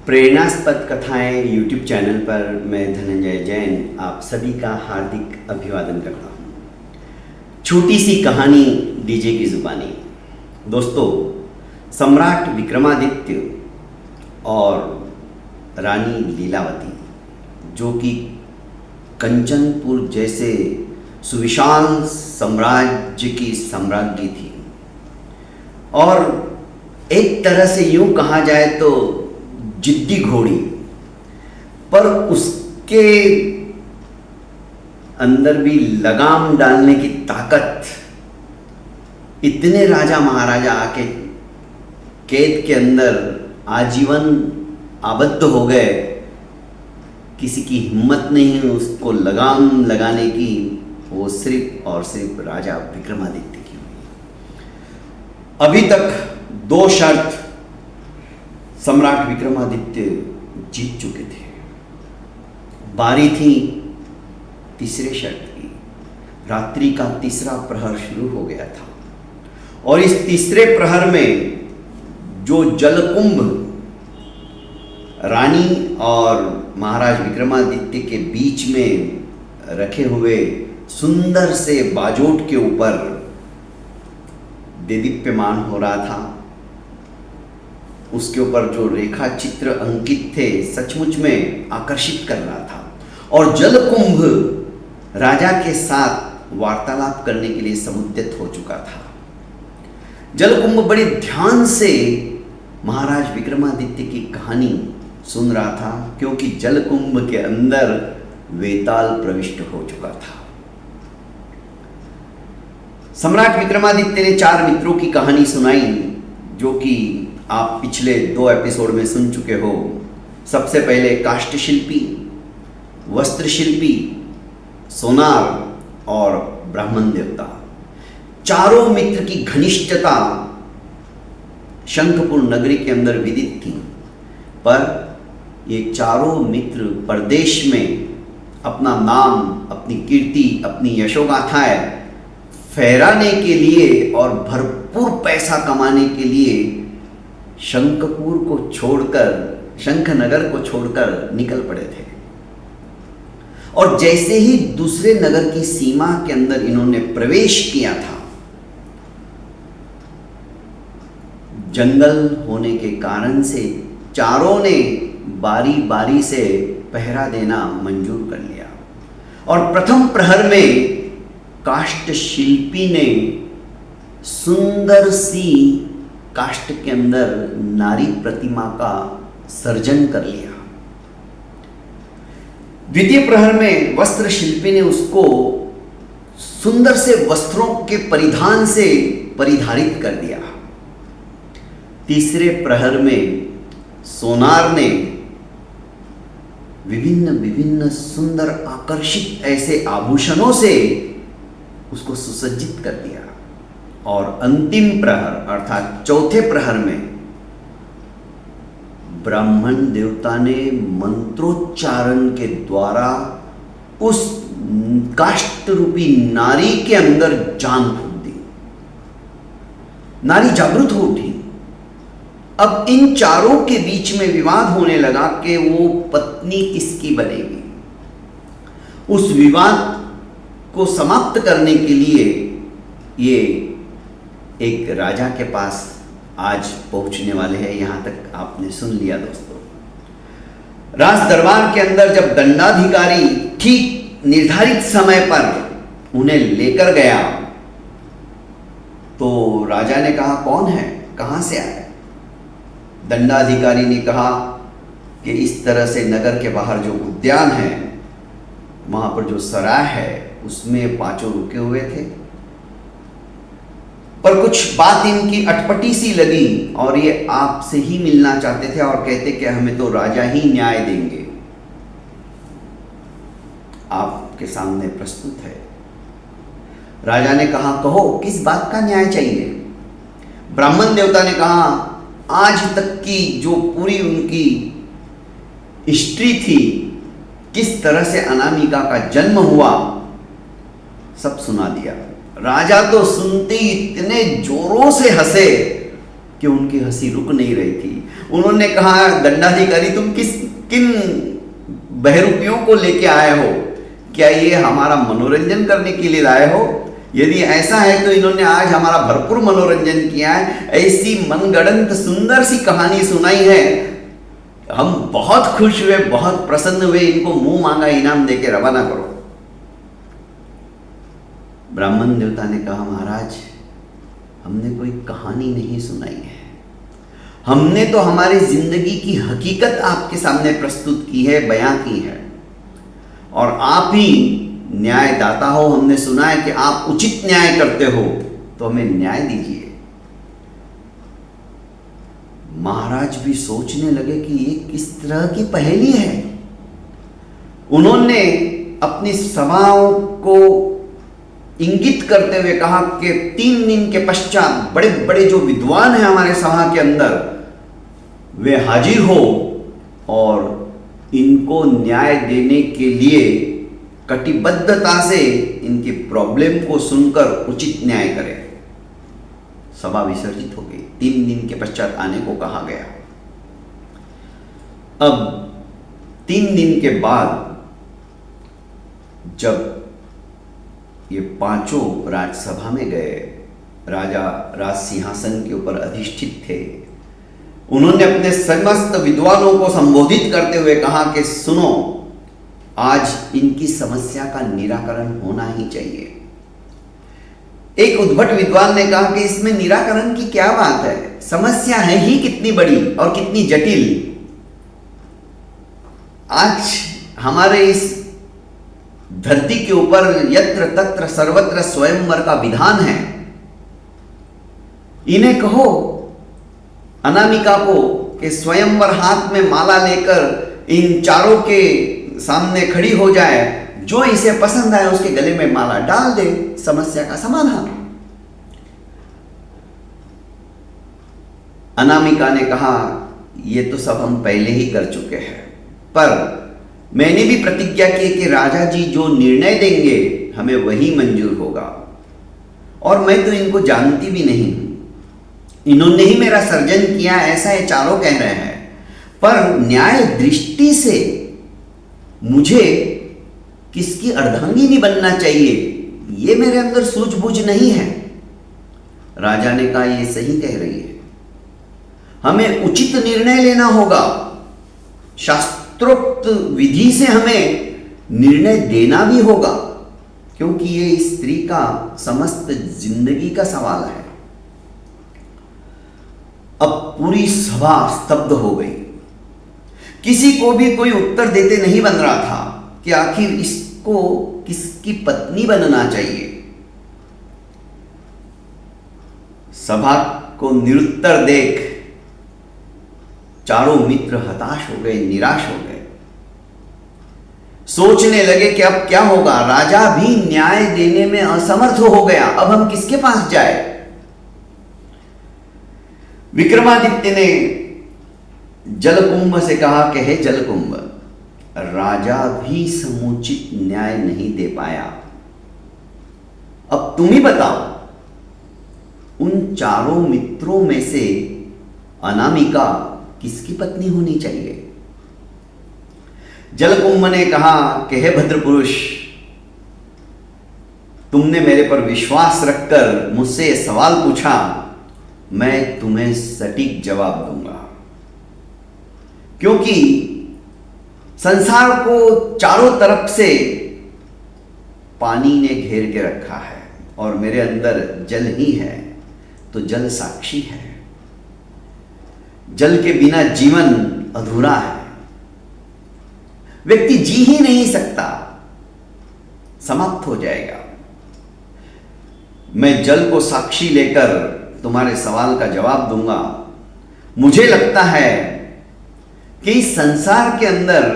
प्रेरणास्पद कथाएं YouTube channel पर मैं धनंजय जैन आप सभी का हार्दिक अभिवादन करता हूँ। छोटी सी कहानी डीजे की जुबानी। दोस्तों, सम्राट विक्रमादित्य और रानी लीलावती, जो कि कंचनपुर जैसे सुविशाल साम्राज्य की सम्राज्ञी थी, और एक तरह से यूं कहा जाए तो जिद्दी घोड़ी, पर उसके अंदर भी लगाम डालने की ताकत। इतने राजा महाराजा आके कैद के अंदर आजीवन आबद्ध हो गए, किसी की हिम्मत नहीं उसको लगाम लगाने की। वो सिर्फ और सिर्फ राजा विक्रमादित्य की हुई। अभी तक 2 शर्त सम्राट विक्रमादित्य जीत चुके थे। बारी थी तीसरे शर्त की। रात्रि का तीसरा प्रहर शुरू हो गया था, और इस तीसरे प्रहर में जो जलकुंभ रानी और महाराज विक्रमादित्य के बीच में रखे हुए सुंदर से बाजोट के ऊपर देदीप्यमान हो रहा था, उसके ऊपर जो रेखा चित्र अंकित थे सचमुच में आकर्षित कर रहा था। और जलकुंभ राजा के साथ वार्तालाप करने के लिए समुद्यत हो चुका था। जलकुंभ बड़े ध्यान से महाराज विक्रमादित्य की कहानी सुन रहा था, क्योंकि जलकुंभ के अंदर वेताल प्रविष्ट हो चुका था। सम्राट विक्रमादित्य ने 4 मित्रों की कहानी सुनाई, जो कि आप पिछले 2 एपिसोड में सुन चुके हो। सबसे पहले काष्ठ शिल्पी, वस्त्र शिल्पी, सोनार और ब्राह्मण देवता। चारों मित्र की घनिष्ठता शंखपुर नगरी के अंदर विदित थी, पर ये चारों मित्र परदेश में अपना नाम, अपनी कीर्ति, अपनी यशोगाथाएं फहराने के लिए और भरपूर पैसा कमाने के लिए शंखपुर को छोड़कर, शंखनगर को छोड़कर निकल पड़े थे। और जैसे ही दूसरे नगर की सीमा के अंदर इन्होंने प्रवेश किया था, जंगल होने के कारण से चारों ने बारी बारी से पहरा देना मंजूर कर लिया। और प्रथम प्रहर में काष्ठ शिल्पी ने सुंदर सी काष्ठ के अंदर नारी प्रतिमा का सर्जन कर लिया। द्वितीय प्रहर में वस्त्र शिल्पी ने उसको सुंदर से वस्त्रों के परिधान से परिधारित कर दिया। तीसरे प्रहर में सोनार ने विभिन्न विभिन्न सुंदर आकर्षित ऐसे आभूषणों से उसको सुसज्जित कर दिया। और अंतिम प्रहर अर्थात चौथे प्रहर में ब्राह्मण देवता ने मंत्रोच्चारण के द्वारा उस काष्ठ रूपी नारी के अंदर जान फूंक दी। नारी जागृत हो उठी। अब इन चारों के बीच में विवाद होने लगा कि वो पत्नी किसकी बनेगी। उस विवाद को समाप्त करने के लिए ये एक राजा के पास आज पहुंचने वाले हैं। यहां तक आपने सुन लिया दोस्तों। राज दरबार के अंदर जब दंडाधिकारी ठीक निर्धारित समय पर उन्हें लेकर गया, तो राजा ने कहा, कौन है, कहां से आए? दंडाधिकारी ने कहा कि इस तरह से नगर के बाहर जो उद्यान है, वहां पर जो सराय है, उसमें 5 रुके हुए थे, पर कुछ बात इनकी अटपटी सी लगी और ये आपसे ही मिलना चाहते थे, और कहते कि हमें तो राजा ही न्याय देंगे। आपके सामने प्रस्तुत है। राजा ने कहा, कहो किस बात का न्याय चाहिए? ब्राह्मण देवता ने कहा, आज तक की जो पूरी उनकी हिस्ट्री थी, किस तरह से अनामिका का जन्म हुआ, सब सुना दिया। राजा तो सुनते ही इतने जोरों से हंसे कि उनकी हंसी रुक नहीं रही थी। उन्होंने कहा, दंडाधिकारी तुम किन बहरूपियों को लेके आए हो? क्या ये हमारा मनोरंजन करने के लिए लाए हो? यदि ऐसा है तो इन्होंने आज हमारा भरपूर मनोरंजन किया है, ऐसी मनगढ़ंत सुंदर सी कहानी सुनाई है, हम बहुत खुश हुए, बहुत प्रसन्न हुए, इनको मुंह मांगा इनाम देके रवाना करो। ब्राह्मण देवता ने कहा, महाराज हमने कोई कहानी नहीं सुनाई है, हमने तो हमारी जिंदगी की हकीकत आपके सामने प्रस्तुत की है, बयां की है, और आप ही न्यायदाता हो। हमने सुना है कि आप उचित न्याय करते हो, तो हमें न्याय दीजिए। महाराज भी सोचने लगे कि ये किस तरह की पहेली है। उन्होंने अपनी सभाओं को इंगित करते हुए कहा कि 3 दिन के पश्चात बड़े बड़े जो विद्वान हैं हमारे सभा के अंदर, वे हाजिर हो और इनको न्याय देने के लिए कटिबद्धता से इनकी प्रॉब्लम को सुनकर उचित न्याय करें। सभा विसर्जित हो गई। 3 दिन के पश्चात आने को कहा गया। अब 3 दिन के बाद जब ये 5 राजसभा में गए, राजा राज सिंहासन के ऊपर अधिष्ठित थे, उन्होंने अपने समस्त विद्वानों को संबोधित करते हुए कहा कि सुनो, आज इनकी समस्या का निराकरण होना ही चाहिए। एक उद्भट विद्वान ने कहा कि इसमें निराकरण की क्या बात है, समस्या है ही कितनी बड़ी और कितनी जटिल। आज हमारे इस धरती के ऊपर यत्र तत्र सर्वत्र स्वयंवर का विधान है। इन्हें कहो, अनामिका को, कि स्वयंवर हाथ में माला लेकर इन चारों के सामने खड़ी हो जाए, जो इसे पसंद आए उसके गले में माला डाल दे, समस्या का समाधान। अनामिका ने कहा, ये तो सब हम पहले ही कर चुके हैं, पर मैंने भी प्रतिज्ञा की कि राजा जी जो निर्णय देंगे हमें वही मंजूर होगा, और मैं तो इनको जानती भी नहीं हूं, इन्होंने ही मेरा सर्जन किया, ऐसा ये चारों कह रहे हैं, पर न्याय दृष्टि से मुझे किसकी अर्धांगिनी बनना चाहिए, ये मेरे अंदर सूझबूझ नहीं है। राजा ने कहा, ये सही कह रही है, हमें उचित निर्णय लेना होगा, शास्त्रोक्त विधि से हमें निर्णय देना भी होगा, क्योंकि ये स्त्री का समस्त जिंदगी का सवाल है। अब पूरी सभा स्तब्ध हो गई। किसी को भी कोई उत्तर देते नहीं बन रहा था कि आखिर इसको किसकी पत्नी बनना चाहिए। सभा को निरुत्तर देख चारों मित्र हताश हो गए, निराश हो गए, सोचने लगे कि अब क्या होगा। राजा भी न्याय देने में असमर्थ हो गया, अब हम किसके पास जाए। विक्रमादित्य ने जलकुंभ से कहा कि हे जलकुंभ, राजा भी समुचित न्याय नहीं दे पाया, अब तुम ही बताओ, उन चारों मित्रों में से अनामिका किसकी पत्नी होनी चाहिए। जलकुंभ ने कहा कि हे भद्र पुरुष, तुमने मेरे पर विश्वास रखकर मुझसे यह सवाल पूछा, मैं तुम्हें सटीक जवाब दूंगा, क्योंकि संसार को चारों तरफ से पानी ने घेर के रखा है और मेरे अंदर जल ही है, तो जल साक्षी है। जल के बिना जीवन अधूरा है, व्यक्ति जी ही नहीं सकता, समाप्त हो जाएगा। मैं जल को साक्षी लेकर तुम्हारे सवाल का जवाब दूंगा। मुझे लगता है कि इस संसार के अंदर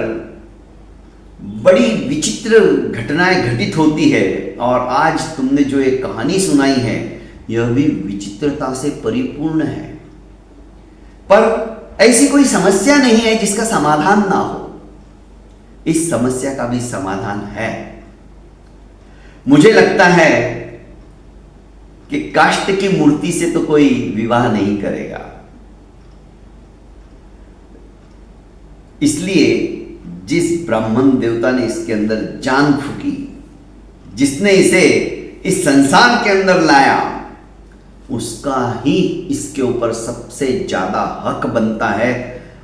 बड़ी विचित्र घटनाएं घटित होती है, और आज तुमने जो एक कहानी सुनाई है यह भी विचित्रता से परिपूर्ण है, पर ऐसी कोई समस्या नहीं है जिसका समाधान ना हो। इस समस्या का भी समाधान है। मुझे लगता है कि काष्ठ की मूर्ति से तो कोई विवाह नहीं करेगा, इसलिए जिस ब्राह्मण देवता ने इसके अंदर जान फूकी, जिसने इसे इस संसार के अंदर लाया, उसका ही इसके ऊपर सबसे ज्यादा हक बनता है।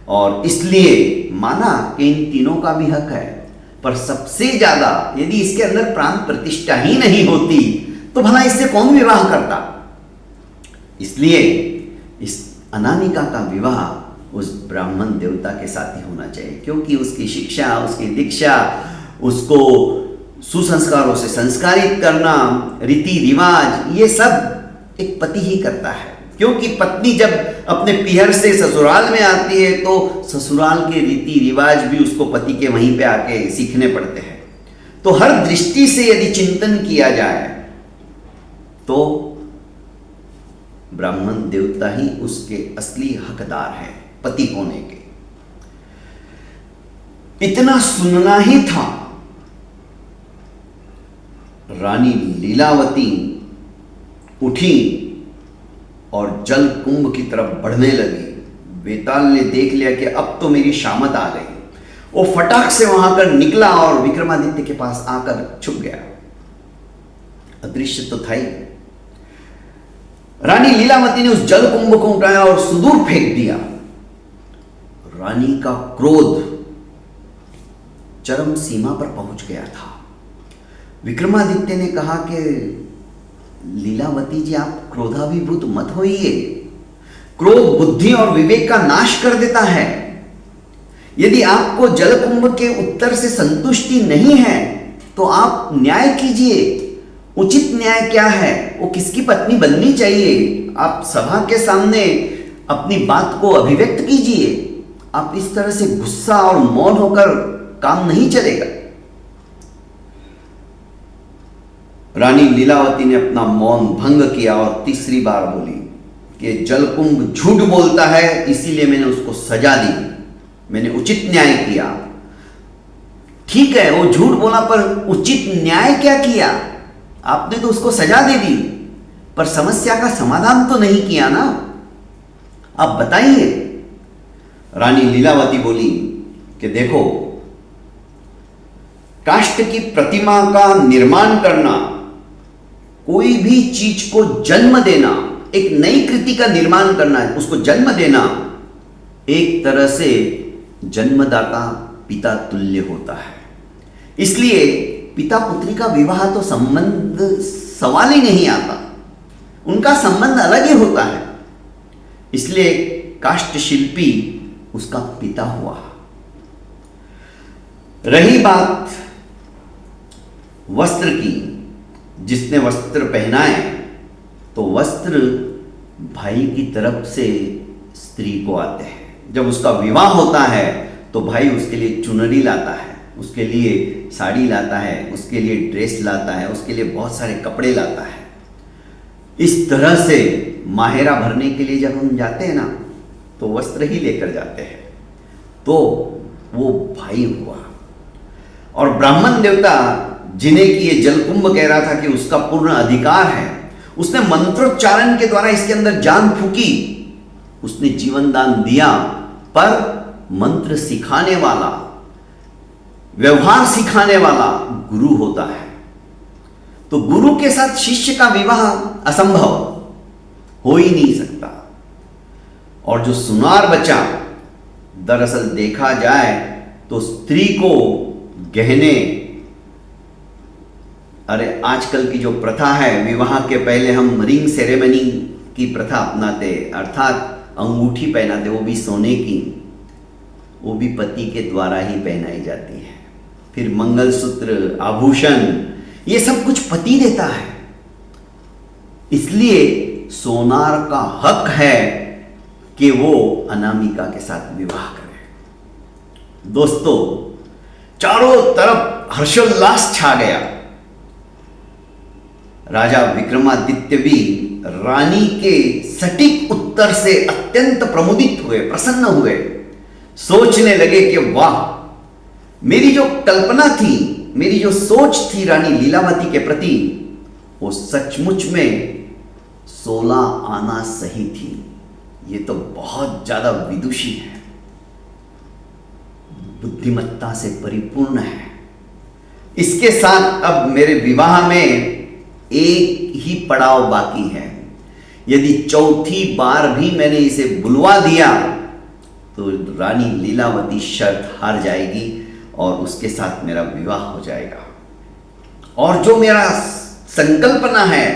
और इसलिए माना कि इन तीनों का भी हक है, पर सबसे ज्यादा यदि इसके अंदर प्राण प्रतिष्ठा ही नहीं होती तो भला इससे कौन विवाह करता। इसलिए इस अनामिका का विवाह उस ब्राह्मण देवता के साथ ही होना चाहिए, क्योंकि उसकी शिक्षा, उसकी दीक्षा, उसको सुसंस्कारों से संस्कारित करना, रीति रिवाज, ये सब एक पति ही करता है। क्योंकि पत्नी जब अपने पीहर से ससुराल में आती है तो ससुराल के रीति रिवाज भी उसको पति के वहीं पे आके सीखने पड़ते हैं। तो हर दृष्टि से यदि चिंतन किया जाए तो ब्राह्मण देवता ही उसके असली हकदार है पति होने के। इतना सुनना ही था, रानी लीलावती उठी और जल कुंभ की तरफ बढ़ने लगी। बेताल ने देख लिया कि अब तो मेरी शामत आ गई। वो फटाक से वहां कर निकला और विक्रमादित्य के पास आकर छुप गया। अदृश्य तो था ही। रानी लीलावती ने उस जल कुंभ को उठाया और सुदूर फेंक दिया। रानी का क्रोध चरम सीमा पर पहुंच गया था। विक्रमादित्य ने कहा कि लीलावती जी, आप क्रोधाभिभूत मत होइए। क्रोध बुद्धि और विवेक का नाश कर देता है। यदि आपको जलकुंभ के उत्तर से संतुष्टि नहीं है तो आप न्याय कीजिए। उचित न्याय क्या है, वो किसकी पत्नी बननी चाहिए, आप सभा के सामने अपनी बात को अभिव्यक्त कीजिए। आप इस तरह से गुस्सा और मौन होकर काम नहीं चलेगा। रानी लीलावती ने अपना मौन भंग किया और तीसरी बार बोली कि जलकुंभ झूठ बोलता है, इसीलिए मैंने उसको सजा दी, मैंने उचित न्याय किया। ठीक है, वो झूठ बोला, पर उचित न्याय क्या किया? आपने तो उसको सजा दे दी, पर समस्या का समाधान तो नहीं किया ना। आप बताइए। रानी लीलावती बोली कि देखो, काष्ठ की प्रतिमा का निर्माण करना, कोई भी चीज को जन्म देना, एक नई कृति का निर्माण करना, उसको जन्म देना, एक तरह से जन्मदाता पिता तुल्य होता है। इसलिए पिता पुत्री का विवाह तो संबंध सवाल ही नहीं आता, उनका संबंध अलग ही होता है। इसलिए काष्ठ शिल्पी उसका पिता हुआ। रही बात वस्त्र की, जिसने वस्त्र पहनाए, तो वस्त्र भाई की तरफ से स्त्री को आते हैं। जब उसका विवाह होता है तो भाई उसके लिए चुनरी लाता है, उसके लिए साड़ी लाता है, उसके लिए ड्रेस लाता है, उसके लिए बहुत सारे कपड़े लाता है। इस तरह से माहेरा भरने के लिए जब हम जाते हैं ना, तो वस्त्र ही लेकर जाते हैं। तो वो भाई हुआ। और ब्राह्मण देवता, जिन्हें कि ये जलकुंभ कह रहा था कि उसका पूर्ण अधिकार है, उसने मंत्रोच्चारण के द्वारा इसके अंदर जान फूकी, उसने जीवन दान दिया। पर मंत्र सिखाने वाला, व्यवहार सिखाने वाला गुरु होता है। तो गुरु के साथ शिष्य का विवाह असंभव, हो ही नहीं सकता। और जो सुनार बचा, दरअसल देखा जाए तो स्त्री को गहने, अरे आजकल की जो प्रथा है, विवाह के पहले हम रिंग सेरेमनी की प्रथा अपनाते, अर्थात अंगूठी पहनाते, वो भी सोने की, वो भी पति के द्वारा ही पहनाई जाती है। फिर मंगलसूत्र, आभूषण, ये सब कुछ पति देता है। इसलिए सोनार का हक है कि वो अनामिका के साथ विवाह करे। दोस्तों, चारों तरफ हर्षोल्लास छा गया। राजा विक्रमादित्य भी रानी के सटीक उत्तर से अत्यंत प्रमुदित हुए, प्रसन्न हुए। सोचने लगे कि वाह, मेरी जो कल्पना थी, मेरी जो सोच थी रानी लीलावती के प्रति, वो सचमुच में 16 आना सही थी। ये तो बहुत ज्यादा विदुषी है। बुद्धिमत्ता से परिपूर्ण है। इसके साथ अब मेरे विवाह में एक ही पड़ाव बाकी है। यदि चौथी बार भी मैंने इसे बुलवा दिया तो रानी लीलावती शर्त हार जाएगी और उसके साथ मेरा विवाह हो जाएगा। और जो मेरा संकल्पना है,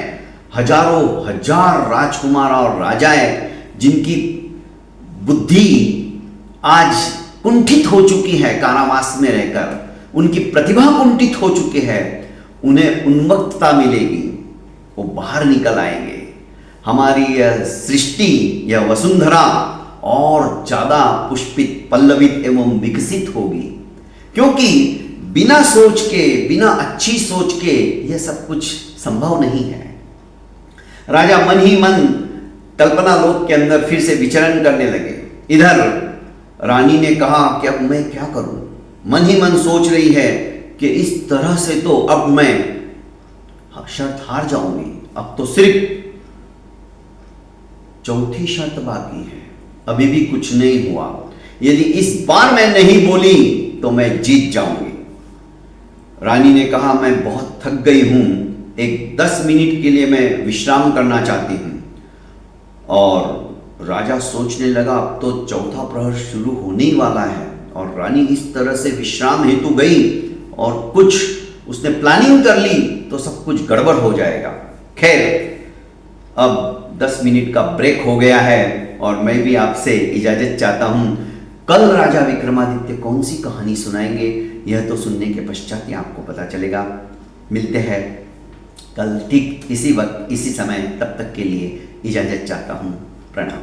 हजारों हजार राजकुमार और राजाएं जिनकी बुद्धि आज कुंठित हो चुकी है कारावास में रहकर, उनकी प्रतिभा कुंठित हो चुकी है, उन्हें उन्मत्तता मिलेगी, वो बाहर निकल आएंगे। हमारी यह सृष्टि, यह वसुंधरा और ज्यादा पुष्पित, पल्लवित एवं विकसित होगी, क्योंकि बिना सोच के, बिना अच्छी सोच के यह सब कुछ संभव नहीं है। राजा मन ही मन कल्पना लोक के अंदर फिर से विचरण करने लगे। इधर रानी ने कहा कि अब मैं क्या करूं। मन ही मन सोच रही है कि इस तरह से तो अब मैं शर्त हार जाऊंगी। अब तो सिर्फ चौथी शर्त बाकी है, अभी भी कुछ नहीं हुआ। यदि इस बार मैं नहीं बोली तो मैं जीत जाऊंगी। रानी ने कहा, मैं बहुत थक गई हूं, एक 10 मिनट के लिए मैं विश्राम करना चाहती हूं। और राजा सोचने लगा, अब तो चौथा प्रहर शुरू होने ही वाला है और रानी इस तरह से विश्राम हेतु गई और कुछ उसने प्लानिंग कर ली तो सब कुछ गड़बड़ हो जाएगा। खैर, अब 10 मिनट का ब्रेक हो गया है और मैं भी आपसे इजाजत चाहता हूं। कल राजा विक्रमादित्य कौन सी कहानी सुनाएंगे, यह तो सुनने के पश्चात ही आपको पता चलेगा। मिलते हैं कल ठीक इसी वक्त, इसी समय। तब तक के लिए इजाजत चाहता हूं। प्रणाम।